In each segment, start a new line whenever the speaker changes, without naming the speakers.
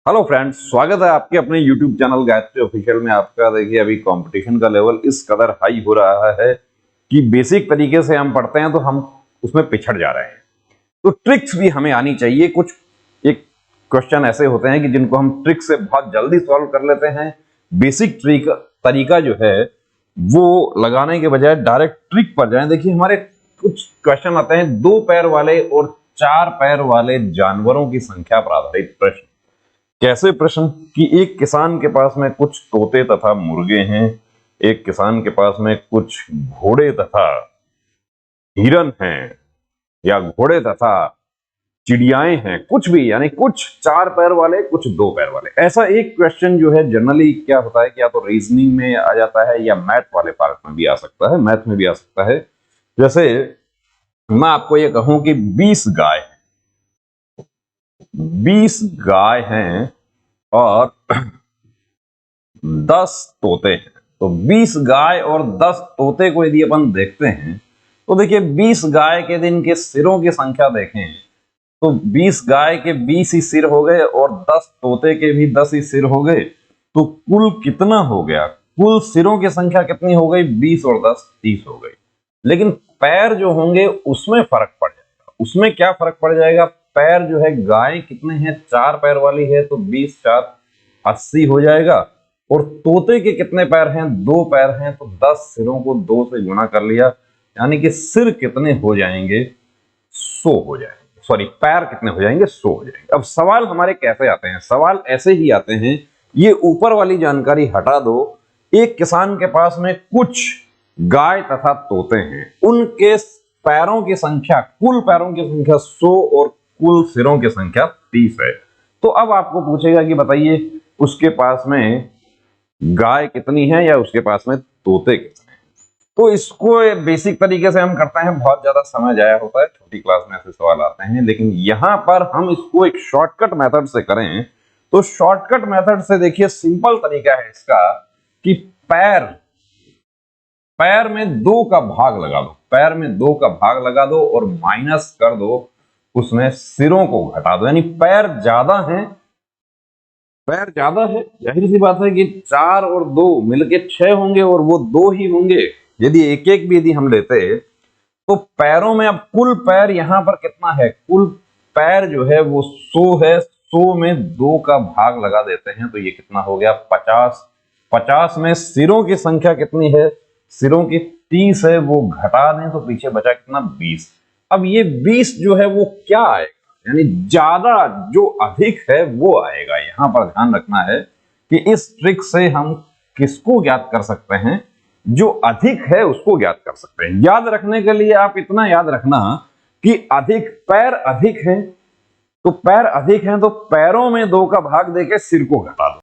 Hello friends, स्वागत है आपके अपने YouTube चैनल गायत्री ऑफिशियल में। आपका देखिए अभी कंपटीशन का लेवल इस कदर हाई हो रहा है कि बेसिक तरीके से हम पढ़ते हैं तो हम उसमें पिछड़ जा रहे हैं। तो ट्रिक्स भी हमें आनी चाहिए। कुछ एक क्वेश्चन ऐसे होते हैं कि जिनको हम ट्रिक से बहुत जल्दी सॉल्व कर लेते हैं। बेसिक ट्रिक तरीका जो है वो लगाने के बजाय डायरेक्ट ट्रिक पर जाएं। देखिए हमारे कुछ क्वेश्चन आते हैं 2 पैर वाले और 4 पैर वाले जानवरों की संख्या पर आधारित प्रश्न। कैसे प्रश्न कि एक किसान के पास में कुछ तोते तथा मुर्गे हैं, एक किसान के पास में कुछ घोड़े तथा हिरन हैं, या घोड़े तथा चिड़ियाएं हैं, कुछ भी, यानी कुछ 4 पैर वाले कुछ 2 पैर वाले। ऐसा एक क्वेश्चन जो है जनरली क्या होता है कि या तो रीजनिंग में आ जाता है या मैथ वाले पार्ट में भी आ सकता है, मैथ में भी आ सकता है। जैसे मैं आपको ये कहूं कि 20 गाय हैं और 10 तोते हैं। तो 20 गाय और 10 तोते को यदि अपन देखते हैं तो देखिए 20 गाय के दिन के सिरों की संख्या देखें तो 20 गाय के 20 ही सिर हो गए और 10 तोते के भी 10 ही सिर हो गए। तो कुल कितना हो गया? कुल सिरों की संख्या कितनी हो गई? 20 और 10 30 हो गई। लेकिन पैर जो होंगे उसमें फर्क पड़ जाएगा। उसमें क्या फर्क पड़ जाएगा? पैर जो है, गाय कितने हैं? 4 पैर वाली है तो 20 4 80 हो जाएगा। और तोते के कितने पैर हैं? 2 पैर हैं तो 10 सिरों को 2 से गुणा कर लिया, यानी कि सिर कितने हो जाएंगे? 100 हो जाएंगे। सॉरी, पैर कितने हो जाएंगे? 100 हो जाएंगे। अब सवाल हमारे कैसे आते हैं? सवाल ऐसे ही आते हैं, ये ऊपर वाली जानकारी हटा दो। एक किसान के पास में कुछ गाय तथा तोते हैं, उनके पैरों की संख्या, कुल पैरों की संख्या 100 और कुल सिरों की संख्या 30 है। तो अब आपको पूछेगा कि बताइए उसके पास में गाय कितनी है या उसके पास में तोते कितने हैं। तो इसको बेसिक तरीके से हम करते हैं, बहुत ज्यादा समय जाया होता है, छोटी क्लास में ऐसे सवाल आते हैं। लेकिन यहां पर हम इसको एक शॉर्टकट मेथड से करें तो शॉर्टकट मेथड से देखिए सिंपल तरीका है इसका कि पैर पैर में 2 का भाग लगा दो, पैर में 2 का भाग लगा दो और माइनस कर दो उसमें सिरों को घटा दो। यानी पैर ज्यादा है, जाहिर सी बात है कि 4 और 2 मिलके 6 होंगे और वो 2 ही होंगे। यदि एक एक भी यदि हम लेते तो पैरों में, अब कुल पैर यहां पर कितना है? कुल पैर जो है वो 100 है। 100 में 2 का भाग लगा देते हैं तो ये कितना हो गया? 50। 50 में सिरों की संख्या कितनी है? सिरों की 30 है, वो घटा दें तो पीछे बचा कितना? 20। अब ये 20 जो है वो क्या आएगा? यानी ज्यादा, जो अधिक है वो आएगा। यहां पर ध्यान रखना है कि इस ट्रिक से हम किसको ज्ञात कर सकते हैं? जो अधिक है उसको ज्ञात कर सकते हैं। याद रखने के लिए आप इतना याद रखना कि अधिक, पैर अधिक हैं तो पैर अधिक हैं तो पैरों में 2 का भाग देके सिर को घटा दो।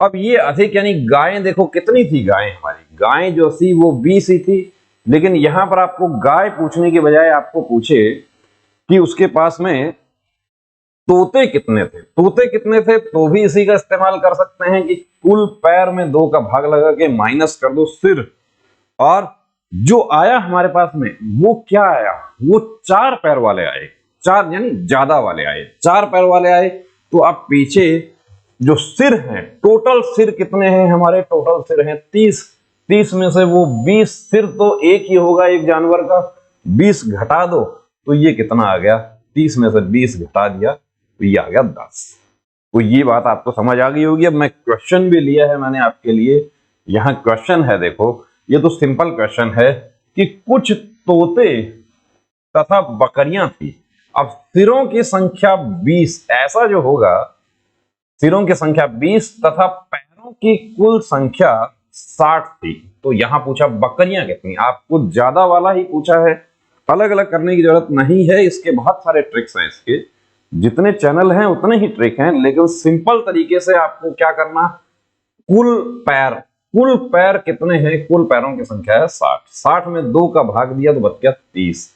अब ये अधिक यानी गायें, देखो कितनी थी गायें हमारी? गायें जो थी वो 20 ही थी। लेकिन यहां पर आपको गाय पूछने के बजाय आपको पूछे कि उसके पास में तोते कितने थे। तोते कितने थे तो भी इसी का इस्तेमाल कर सकते हैं कि कुल पैर में 2 का भाग लगा के माइनस कर दो सिर, और जो आया हमारे पास में वो क्या आया? वो 4 पैर वाले आए। 4 यानी ज्यादा वाले आए, 4 पैर वाले आए। तो अब पीछे जो सिर हैं, टोटल सिर कितने हैं हमारे? टोटल सिर हैं 30। 30 में से वो 20 सिर तो एक ही होगा एक जानवर का, 20 घटा दो तो ये कितना आ गया? 30 में से 20 घटा दिया तो ये आ गया 10। तो ये बात आपको समझ आ गई होगी। अब मैं क्वेश्चन भी लिया है मैंने आपके लिए। यहां क्वेश्चन है, देखो ये तो सिंपल क्वेश्चन है कि कुछ तोते तथा बकरियां थी। अब सिरों की संख्या 20, ऐसा जो होगा, सिरों की संख्या 20 तथा पैरों की कुल संख्या 60 थी। तो यहां पूछा बकरियां कितनी। आपको ज्यादा वाला ही पूछा है, अलग अलग करने की जरूरत नहीं है। इसके बहुत सारे ट्रिक्स हैं, इसके जितने चैनल हैं उतने ही ट्रिक हैं। लेकिन सिंपल तरीके से आपको क्या करना? कुल पैर कितने हैं? कुल पैरों की संख्या है 60। 60 में 2 का भाग दिया तो बच गया 30।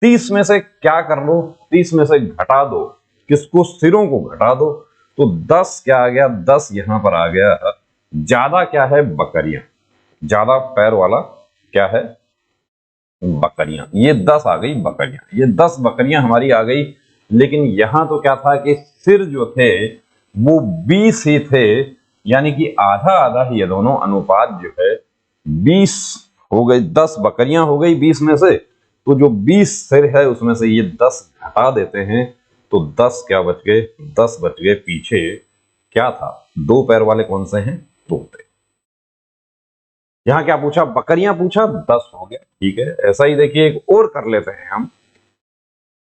30 में से क्या कर लो? 30 में से घटा दो, किसको? सिरों को घटा दो तो 10 क्या आ गया? 10 यहां पर आ गया। ज्यादा क्या है? बकरियां। ज्यादा पैर वाला क्या है? बकरियां। ये 10 आ गई बकरियां, ये 10 बकरियां हमारी आ गई। लेकिन यहां तो क्या था कि सिर जो थे वो 20 ही थे, यानी कि आधा आधा ही ये दोनों अनुपात जो है 20 हो गई। 10 बकरियां हो गई 20 में से, तो जो 20 सिर है उसमें से ये 10 घटा देते हैं, तो 10 क्या बच गए, 10 बच गए पीछे। क्या था, 2 पैर वाले कौन से हैं, तोते। यहां क्या पूछा, बकरियां पूछा, 10 हो गया, ठीक है। ऐसा ही देखिए एक और कर लेते हैं हम,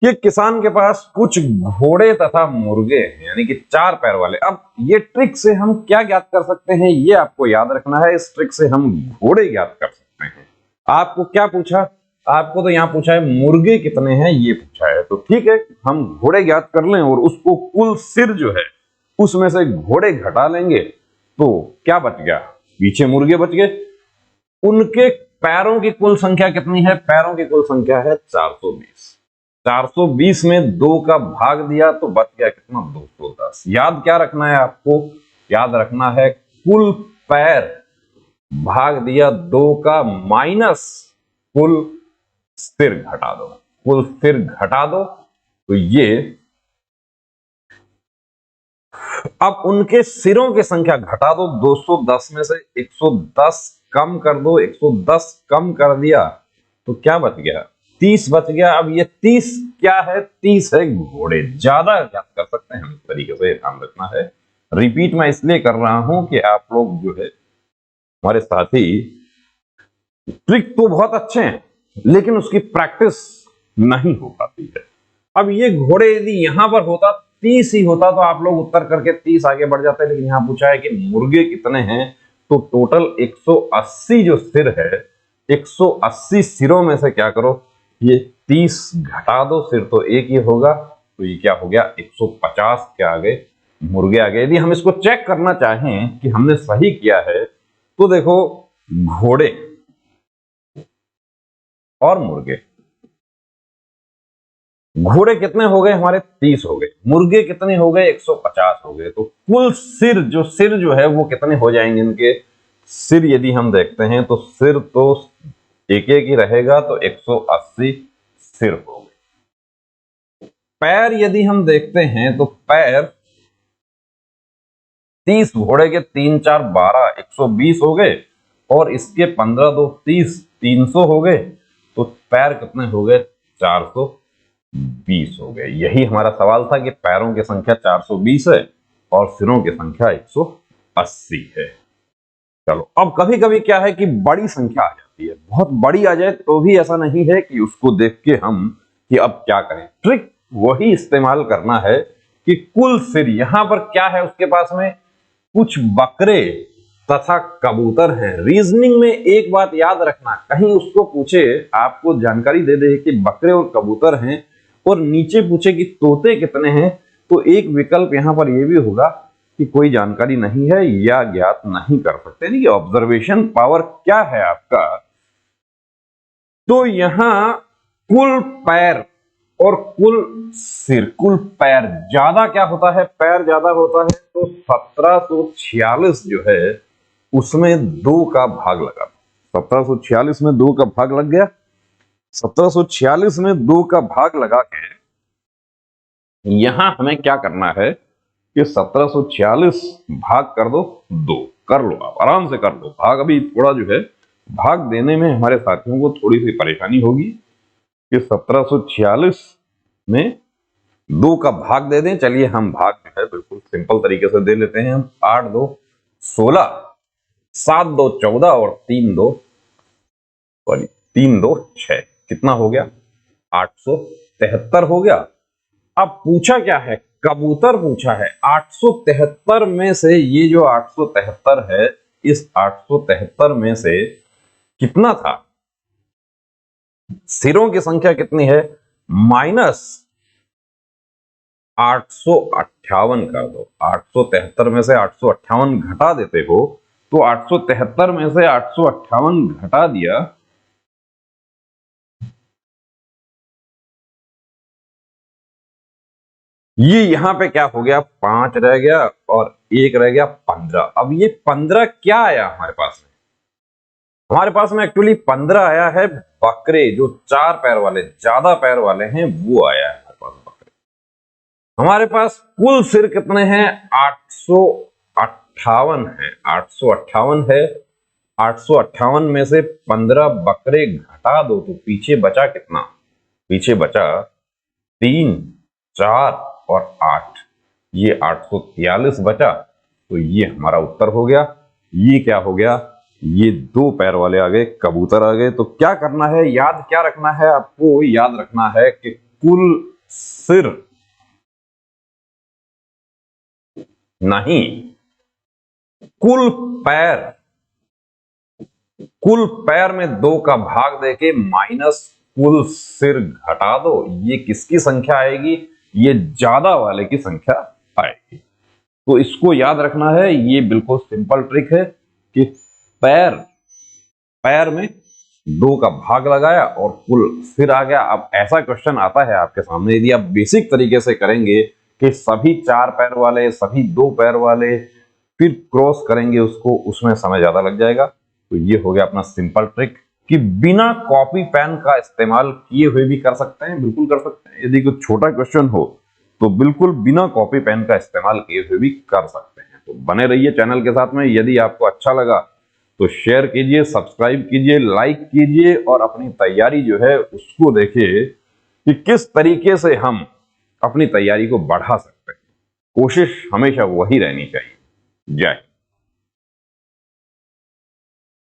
कि किसान के पास कुछ घोड़े तथा मुर्गे हैं, यानी कि 4 पैर वाले। अब ये ट्रिक से हम क्या ज्ञात कर सकते हैं, ये आपको याद रखना है। इस ट्रिक से हम घोड़े ज्ञात कर सकते हैं। आपको क्या पूछा, आपको तो यहां पूछा है मुर्गे कितने हैं, ये पूछा है, तो ठीक है, हम घोड़े ज्ञात कर लें और उसको कुल सिर जो है उसमें से घोड़े घटा लेंगे, तो क्या बच गया, पीछे मुर्गे बच गए। उनके पैरों की कुल संख्या कितनी है, पैरों की कुल संख्या है 420। 420 में 2 का भाग दिया तो बच गया कितना, 210। याद क्या रखना है आपको, याद रखना है कुल पैर भाग दिया 2 का माइनस कुल सिर घटा दो, कुल सिर घटा दो, तो ये अब उनके सिरों की संख्या घटा दो। 210 में से 110 कम कर दो, 110 कम कर दिया तो क्या बच गया, 30 बच गया। अब ये 30 क्या है, 30 है घोड़े। ज्यादा याद कर सकते हैं इस तरीके से, ध्यान रखना है। रिपीट मैं इसलिए कर रहा हूं कि आप लोग जो है हमारे साथी, ट्रिक तो बहुत अच्छे हैं लेकिन उसकी प्रैक्टिस नहीं हो पाती है। अब ये घोड़े यदि यहां पर होता 30 ही होता तो आप लोग उत्तर करके 30 आगे बढ़ जाते, लेकिन यहां पूछा है कि मुर्गे कितने हैं, तो टोटल 180 जो सिर है, 180 सिरों में से क्या करो, ये 30 घटा दो, सिर तो एक ही होगा, तो ये क्या हो गया, 150 के आगे मुर्गे आ गए। यदि हम इसको चेक करना चाहें कि हमने सही किया है, तो देखो घोड़े और मुर्गे, घोड़े कितने हो गए हमारे, 30 हो गए, मुर्गे कितने हो गए, 150 हो गए, तो कुल सिर जो है वो कितने हो जाएंगे इनके सिर। यदि हम देखते हैं तो सिर तो एक एक ही रहेगा, तो 180 सिर हो गए। पैर यदि हम देखते हैं तो पैर 30 घोड़े के 3 4 12, 120 हो गए, और इसके 15 2 30, 300 हो गए, तो पैर कितने हो गए, 420 हो गए। यही हमारा सवाल था कि पैरों की संख्या 420 है और सिरों की संख्या 180 है। चलो, अब कभी कभी क्या है कि बड़ी संख्या आ जाती है, बहुत बड़ी आ जाए तो भी ऐसा नहीं है कि उसको देख के हम कि अब क्या करें। ट्रिक वही इस्तेमाल करना है कि कुल सिर, यहां पर क्या है उसके पास में, कुछ बकरे तथा कबूतर हैं। रीजनिंग में एक बात याद रखना, कहीं उसको पूछे, आपको जानकारी दे दे कि बकरे और कबूतर हैं और नीचे पूछे कि तोते कितने हैं, तो एक विकल्प यहां पर यह भी होगा कि कोई जानकारी नहीं है या ज्ञात नहीं कर सकते, नहीं, ऑब्जर्वेशन पावर क्या है आपका। तो यहां कुल पैर और कुल सिर, कुल पैर ज्यादा क्या होता है, पैर ज्यादा होता है, तो 1746 जो है उसमें 2 का भाग लगा। 1746 में 2 का भाग लग गया। 1746 में 2 का भाग लगा के यहां हमें क्या करना है कि 1746 भाग कर दो 2, कर लो, आप आराम से कर लो भाग। अभी थोड़ा जो है भाग देने में हमारे साथियों को थोड़ी सी परेशानी होगी कि 1746 में 2 का भाग दे दें। चलिए हम भाग जो है बिल्कुल सिंपल तरीके से दे लेते हैं हम। 8 2 16, 7 2 14 और 3 2 6, कितना हो गया, 873 हो गया। अब पूछा क्या है, कबूतर पूछा है। 873 में से ये जो 873 है, इस 873 में से कितना था, सिरों की संख्या कितनी है, माइनस 858 कर दो। 873 में से 858 घटा देते हो, तो 873 में से 858 घटा दिया, ये यहां पे क्या हो गया, 5 रह गया और 1 रह गया 15। अब ये 15 क्या आया हमारे पास में, हमारे पास में एक्चुअली 15 आया है बकरे, जो 4 पैर वाले, ज्यादा पैर वाले हैं वो आया है हमारे पास बकरे। हमारे पास कुल सिर कितने हैं? 858 है। 858 है। 858 में से 15 बकरे घटा दो तो पीछे बचा कितना? पीछे बचा 3, 4 और 8। ये 843 बचा। तो ये हमारा उत्तर हो गया। ये क्या हो गया? ये 2 पैर वाले आ गए, कबूतर आ गए। तो क्या करना है, याद क्या रखना है आपको? याद रखना है कि कुल सिर नहीं, कुल पैर। कुल पैर में 2 का भाग देके माइनस कुल सिर घटा दो। ये किसकी संख्या आएगी? ये ज्यादा वाले की संख्या आएगी। तो इसको याद रखना है। ये बिल्कुल सिंपल ट्रिक है कि पैर में 2 का भाग लगाया और कुल सिर आ गया। अब ऐसा क्वेश्चन आता है आपके सामने, यदि आप बेसिक तरीके से करेंगे कि सभी 4 पैर वाले, सभी 2 पैर वाले, फिर क्रॉस करेंगे उसको, उसमें समय ज्यादा लग जाएगा। तो ये हो गया अपना सिंपल ट्रिक कि बिना कॉपी पेन का इस्तेमाल किए हुए भी कर सकते हैं। बिल्कुल कर सकते हैं। यदि कुछ छोटा क्वेश्चन हो तो बिल्कुल बिना कॉपी पेन का इस्तेमाल किए हुए भी कर सकते हैं। तो बने रहिए चैनल के साथ में। यदि आपको अच्छा लगा तो शेयर कीजिए, सब्सक्राइब कीजिए, लाइक कीजिए और अपनी तैयारी जो है उसको देखिए कि किस तरीके से हम अपनी तैयारी को बढ़ा सकते हैं। कोशिश हमेशा वही रहनी चाहिए। जय हिंद।